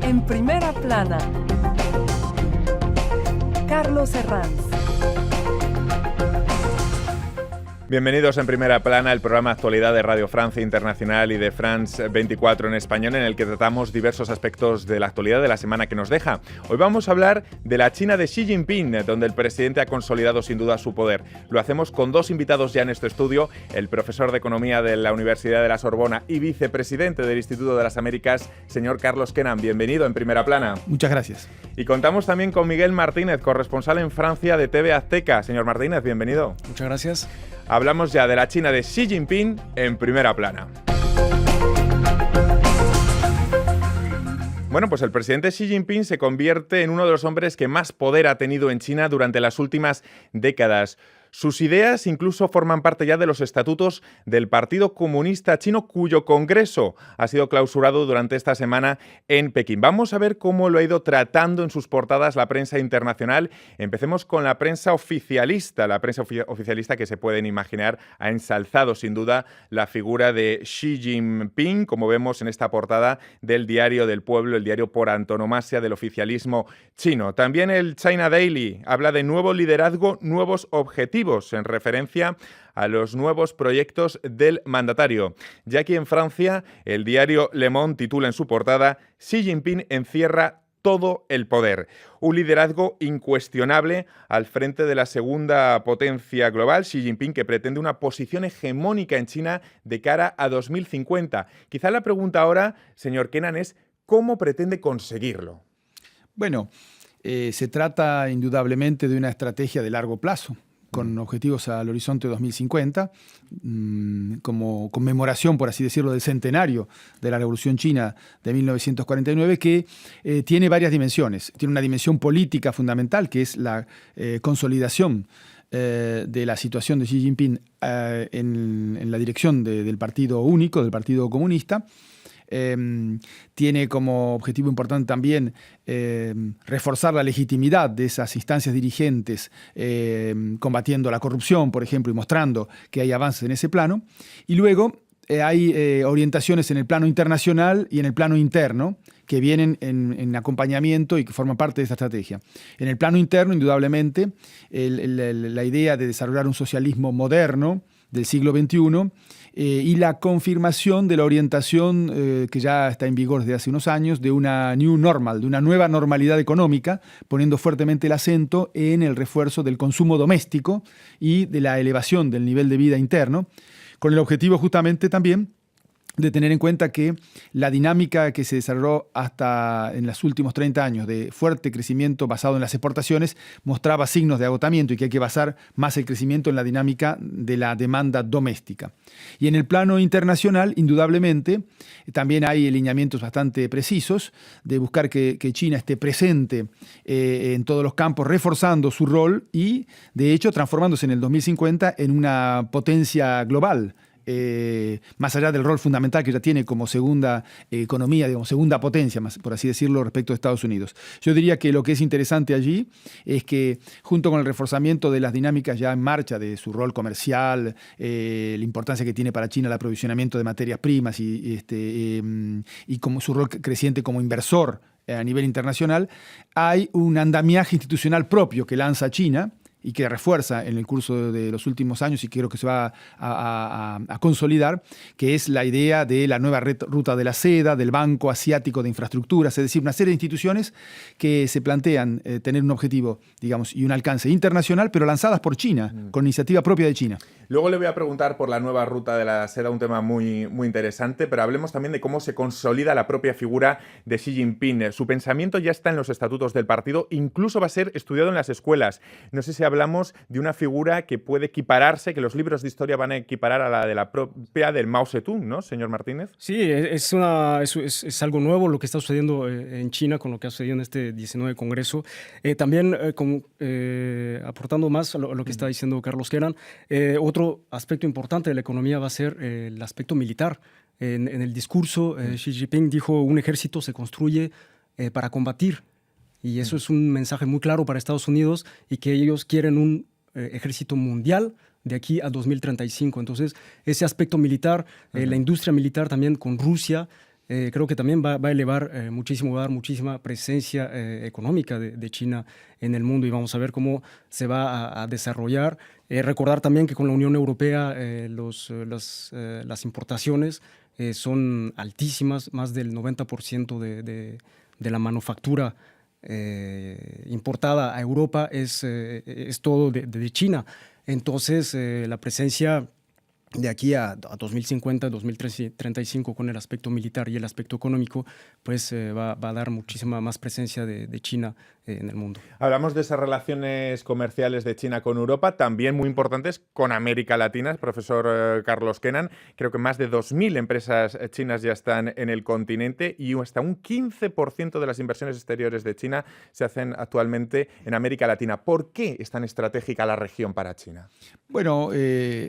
En primera plana, Carlos Herranz. Bienvenidos en Primera Plana, el programa Actualidad de Radio Francia Internacional y de France 24 en español, en el que tratamos diversos aspectos de la actualidad de la semana que nos deja. Hoy vamos a hablar de la China de Xi Jinping, donde el presidente ha consolidado sin duda su poder. Lo hacemos con dos invitados ya en este estudio, el profesor de Economía de la Universidad de la Sorbona y vicepresidente del Instituto de las Américas, señor Carlos Kenan. Bienvenido en Primera Plana. Muchas gracias. Y contamos también con Miguel Martínez, corresponsal en Francia de TV Azteca. Señor Martínez, bienvenido. Muchas gracias. Hablamos ya de la China de Xi Jinping en Primera Plana. Bueno, pues el presidente Xi Jinping se convierte en uno de los hombres que más poder ha tenido en China durante las últimas décadas. Sus ideas incluso forman parte ya de los estatutos del Partido Comunista Chino, cuyo congreso ha sido clausurado durante esta semana en Pekín. Vamos a ver cómo lo ha ido tratando en sus portadas la prensa internacional. Empecemos con la prensa oficialista. La prensa oficialista, que se pueden imaginar, ha ensalzado sin duda la figura de Xi Jinping, como vemos en esta portada del Diario del Pueblo, el diario por antonomasia del oficialismo chino. También el China Daily habla de nuevo liderazgo, nuevos objetivos, en referencia a los nuevos proyectos del mandatario. Ya aquí en Francia, el diario Le Monde titula en su portada: Xi Jinping encierra todo el poder. Un liderazgo incuestionable al frente de la segunda potencia global, Xi Jinping, que pretende una posición hegemónica en China de cara a 2050. Quizá la pregunta ahora, señor Kenan, es ¿cómo pretende conseguirlo? Bueno, se trata indudablemente de una estrategia de largo plazo, con objetivos al horizonte 2050, como conmemoración, por así decirlo, del centenario de la Revolución China de 1949, que tiene varias dimensiones. Tiene una dimensión política fundamental, que es la consolidación de la situación de Xi Jinping en la dirección del Partido Único, del Partido Comunista. Tiene como objetivo importante también reforzar la legitimidad de esas instancias dirigentes, combatiendo la corrupción, por ejemplo, y mostrando que hay avances en ese plano. Y luego hay orientaciones en el plano internacional y en el plano interno que vienen en acompañamiento y que forman parte de esta estrategia. En el plano interno, indudablemente, la idea de desarrollar un socialismo moderno del siglo XXI y la confirmación de la orientación que ya está en vigor desde hace unos años de una new normal, de una nueva normalidad económica, poniendo fuertemente el acento en el refuerzo del consumo doméstico y de la elevación del nivel de vida interno, con el objetivo justamente también de tener en cuenta que la dinámica que se desarrolló hasta en los últimos 30 años de fuerte crecimiento basado en las exportaciones mostraba signos de agotamiento y que hay que basar más el crecimiento en la dinámica de la demanda doméstica. Y en el plano internacional, indudablemente, también hay lineamientos bastante precisos de buscar que China esté presente en todos los campos, reforzando su rol y, de hecho, transformándose en el 2050 en una potencia global. Más allá del rol fundamental que ya tiene como segunda economía, digamos, segunda potencia, más, por así decirlo, respecto a Estados Unidos. Yo diría que lo que es interesante allí es que, junto con el reforzamiento de las dinámicas ya en marcha de su rol comercial, la importancia que tiene para China el aprovisionamiento de materias primas y como su rol creciente como inversor a nivel internacional, hay un andamiaje institucional propio que lanza China y que refuerza en el curso de los últimos años y creo que se va a consolidar, que es la idea de la nueva ruta de la seda, del Banco Asiático de Infraestructuras, es decir, una serie de instituciones que se plantean tener un objetivo, digamos, y un alcance internacional, pero lanzadas por China, con iniciativa propia de China. Luego le voy a preguntar por la nueva ruta de la seda, un tema muy, muy interesante, pero hablemos también de cómo se consolida la propia figura de Xi Jinping. Su pensamiento ya está en los estatutos del partido, incluso va a ser estudiado en las escuelas. No sé si hablamos de una figura que puede equipararse, que los libros de historia van a equiparar a la de la propia del Mao Zedong, ¿no, señor Martínez? Sí, es algo nuevo lo que está sucediendo en China con lo que ha sucedido en este 19 Congreso. También aportando más a lo que está diciendo Carlos Kenan, otro aspecto importante de la economía va a ser el aspecto militar. En el discurso, Xi Jinping dijo: un ejército se construye para combatir. Y eso es un mensaje muy claro para Estados Unidos y que ellos quieren un ejército mundial de aquí a 2035. Entonces, ese aspecto militar, la industria militar también con Rusia, creo que también va a elevar muchísimo, va a dar muchísima presencia económica de China en el mundo y vamos a ver cómo se va a desarrollar. Recordar también que con la Unión Europea las importaciones son altísimas, más del 90% de la manufactura importada a Europa es todo de China. Entonces, la presencia de aquí a 2050, 2035, con el aspecto militar y el aspecto económico, pues va a dar muchísima más presencia de China en el mundo. Hablamos de esas relaciones comerciales de China con Europa, también muy importantes con América Latina, profesor Carlos Kenan. Creo que más de 2.000 empresas chinas ya están en el continente y hasta un 15% de las inversiones exteriores de China se hacen actualmente en América Latina. ¿Por qué es tan estratégica la región para China? Bueno,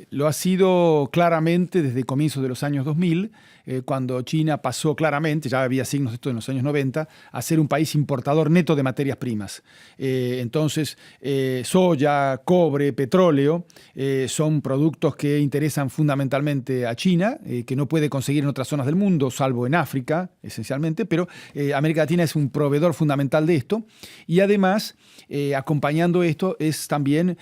lo ha sido claramente desde comienzos de los años 2000, cuando China pasó claramente, ya había signos de esto en los años 90, a ser un país importador neto de materias primas. Entonces, soya, cobre, petróleo son productos que interesan fundamentalmente a China, que no puede conseguir en otras zonas del mundo, salvo en África, esencialmente, pero América Latina es un proveedor fundamental de esto y además, acompañando esto, es también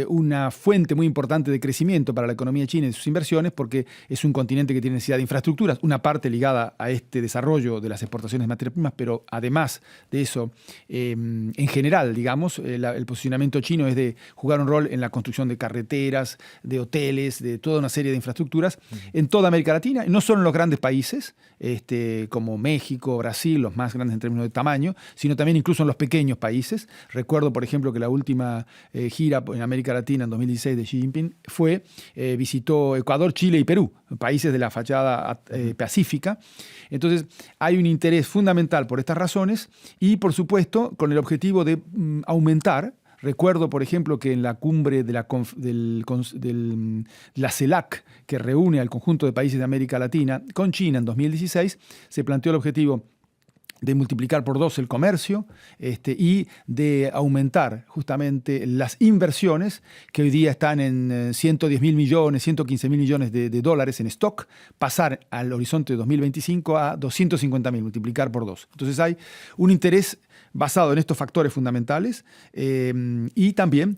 una fuente muy importante de crecimiento para la economía china y sus inversiones, porque es un continente que tiene necesidad de infraestructuras, una parte ligada a este desarrollo de las exportaciones de materias primas, pero además de eso, en general, digamos, el posicionamiento chino es de jugar un rol en la construcción de carreteras, de hoteles, de toda una serie de infraestructuras en toda América Latina, no solo en los grandes países, como México, Brasil, los más grandes en términos de tamaño, sino también incluso en los pequeños países. Recuerdo, por ejemplo, que la última gira en América Latina en 2016 de Xi Jinping visitó Ecuador, Chile y Perú, países de la fachada pacífica. Entonces, hay un interés fundamental por estas razones y, por supuesto, con el objetivo de aumentar. Recuerdo, por ejemplo, que en la cumbre de la CELAC, que reúne al conjunto de países de América Latina con China en 2016, se planteó el objetivo de multiplicar por 2 el comercio y de aumentar justamente las inversiones que hoy día están en 110.000 millones, 115.000 millones de dólares en stock, pasar al horizonte de 2025 a 250.000, multiplicar por 2. Entonces hay un interés basado en estos factores fundamentales y también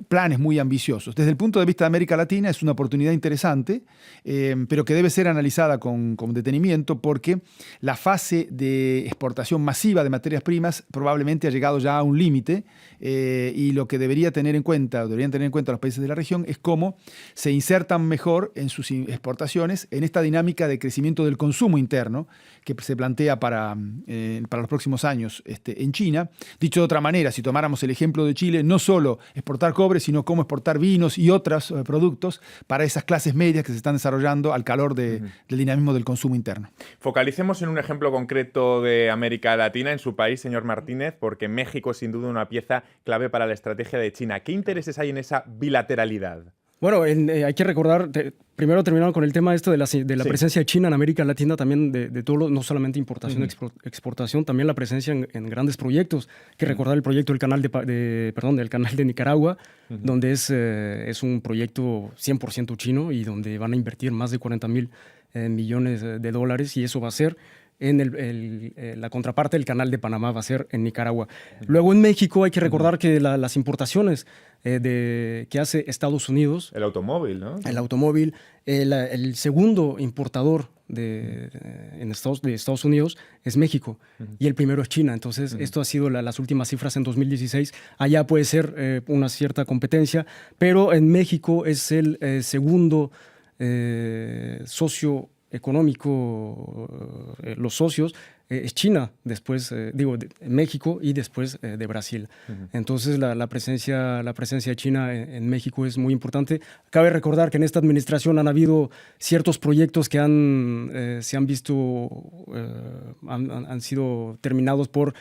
planes muy ambiciosos. Desde el punto de vista de América Latina es una oportunidad interesante, pero que debe ser analizada con detenimiento porque la fase de exportación masiva de materias primas probablemente ha llegado ya a un límite y lo que deberían tener en cuenta los países de la región es cómo se insertan mejor en sus exportaciones en esta dinámica de crecimiento del consumo interno que se plantea para los próximos años en China. Dicho de otra manera, si tomáramos el ejemplo de Chile, no solo exportar cobre, sino cómo exportar vinos y otros productos para esas clases medias que se están desarrollando al calor del dinamismo del consumo interno. Focalicemos en un ejemplo concreto de América Latina, en su país, señor Martínez, porque México es sin duda una pieza clave para la estrategia de China. ¿Qué intereses hay en esa bilateralidad? Bueno, hay que recordar, primero terminaron con el tema de la presencia de China en América Latina, también de todo, no solamente importación, exportación, también la presencia en grandes proyectos. Hay que recordar el proyecto del canal del canal de Nicaragua, donde es un proyecto 100% chino y donde van a invertir más de 40.000 millones de dólares y eso va a ser en la contraparte del canal de Panamá, va a ser en Nicaragua. Luego en México hay que recordar que las importaciones que hace Estados Unidos. El automóvil, ¿no? El automóvil. El segundo importador de Estados Unidos es México y el primero es China. Entonces, esto ha sido las últimas cifras en 2016. Allá puede ser una cierta competencia, pero en México es el segundo socio económico, los socios, es China, después, México y después de Brasil. Entonces, la presencia de China en México es muy importante. Cabe recordar que en esta administración han habido ciertos proyectos que han sido terminados por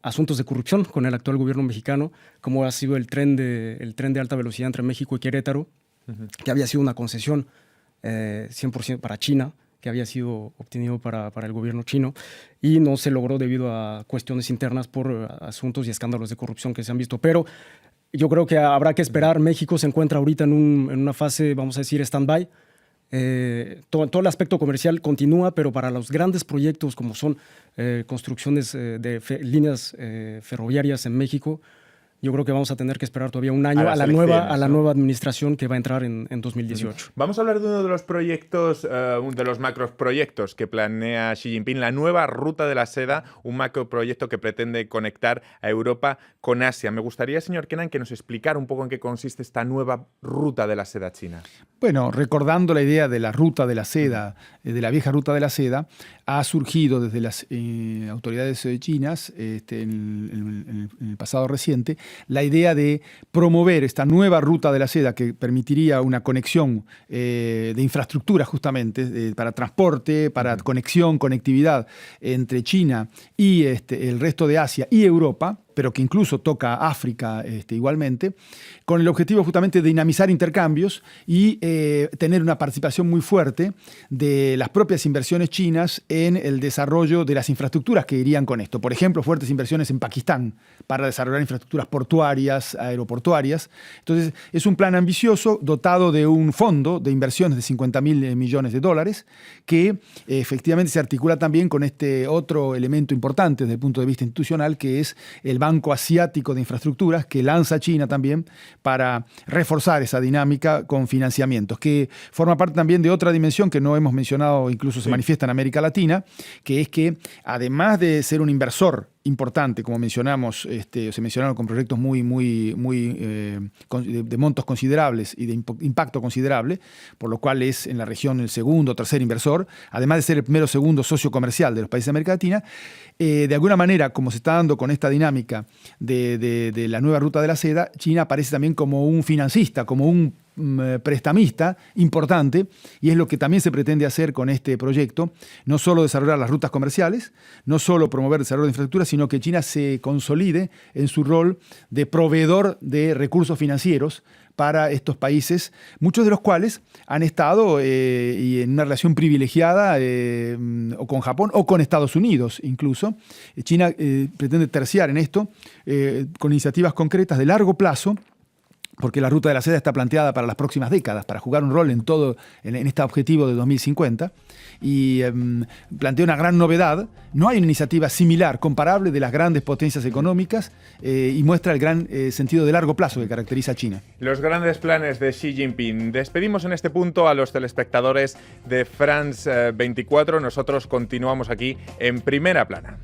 asuntos de corrupción con el actual gobierno mexicano, como ha sido el tren de alta velocidad entre México y Querétaro, que había sido una concesión 100% para China, que había sido obtenido para el gobierno chino y no se logró debido a cuestiones internas por asuntos y escándalos de corrupción que se han visto. Pero yo creo que habrá que esperar. México se encuentra ahorita en una fase, vamos a decir, stand-by, todo el aspecto comercial continúa, pero para los grandes proyectos como son construcciones de líneas ferroviarias en México, yo creo que vamos a tener que esperar todavía un año a la nueva administración que va a entrar en 2018. Vamos a hablar de uno de los proyectos, de los macroproyectos que planea Xi Jinping, la nueva Ruta de la Seda, un macroproyecto que pretende conectar a Europa con Asia. Me gustaría, señor Kenan, que nos explicara un poco en qué consiste esta nueva Ruta de la Seda china. Bueno, recordando la idea de la Ruta de la Seda, de la vieja Ruta de la Seda, ha surgido desde las autoridades chinas en el pasado reciente la idea de promover esta nueva Ruta de la Seda que permitiría una conexión de infraestructura justamente para transporte, para conectividad entre China y el resto de Asia y Europa, pero que incluso toca a África igualmente, con el objetivo justamente de dinamizar intercambios y tener una participación muy fuerte de las propias inversiones chinas en el desarrollo de las infraestructuras que irían con esto. Por ejemplo, fuertes inversiones en Pakistán para desarrollar infraestructuras portuarias, aeroportuarias. Entonces, es un plan ambicioso dotado de un fondo de inversiones de $50.000 millones que efectivamente se articula también con este otro elemento importante desde el punto de vista institucional, que es el Banco Asiático de Infraestructuras, que lanza China también para reforzar esa dinámica con financiamientos, que forma parte también de otra dimensión que no hemos mencionado, incluso se manifiesta en América Latina, que es que además de ser un inversor importante, como mencionamos, se mencionaron con proyectos de montos considerables y de impacto considerable, por lo cual es en la región el segundo o tercer inversor, además de ser el primero o segundo socio comercial de los países de América Latina. De alguna manera, como se está dando con esta dinámica de la nueva Ruta de la Seda, China aparece también como un financista, como un prestamista importante, y es lo que también se pretende hacer con este proyecto, no solo desarrollar las rutas comerciales, no solo promover el desarrollo de infraestructura, sino que China se consolide en su rol de proveedor de recursos financieros para estos países, muchos de los cuales han estado y en una relación privilegiada o con Japón o con Estados Unidos incluso. China pretende terciar en esto con iniciativas concretas de largo plazo, porque la Ruta de la Seda está planteada para las próximas décadas, para jugar un rol en este objetivo de 2050, y plantea una gran novedad. No hay una iniciativa similar, comparable, de las grandes potencias económicas, y muestra el gran sentido de largo plazo que caracteriza a China. Los grandes planes de Xi Jinping. Despedimos en este punto a los telespectadores de France 24. Nosotros continuamos aquí en Primera Plana.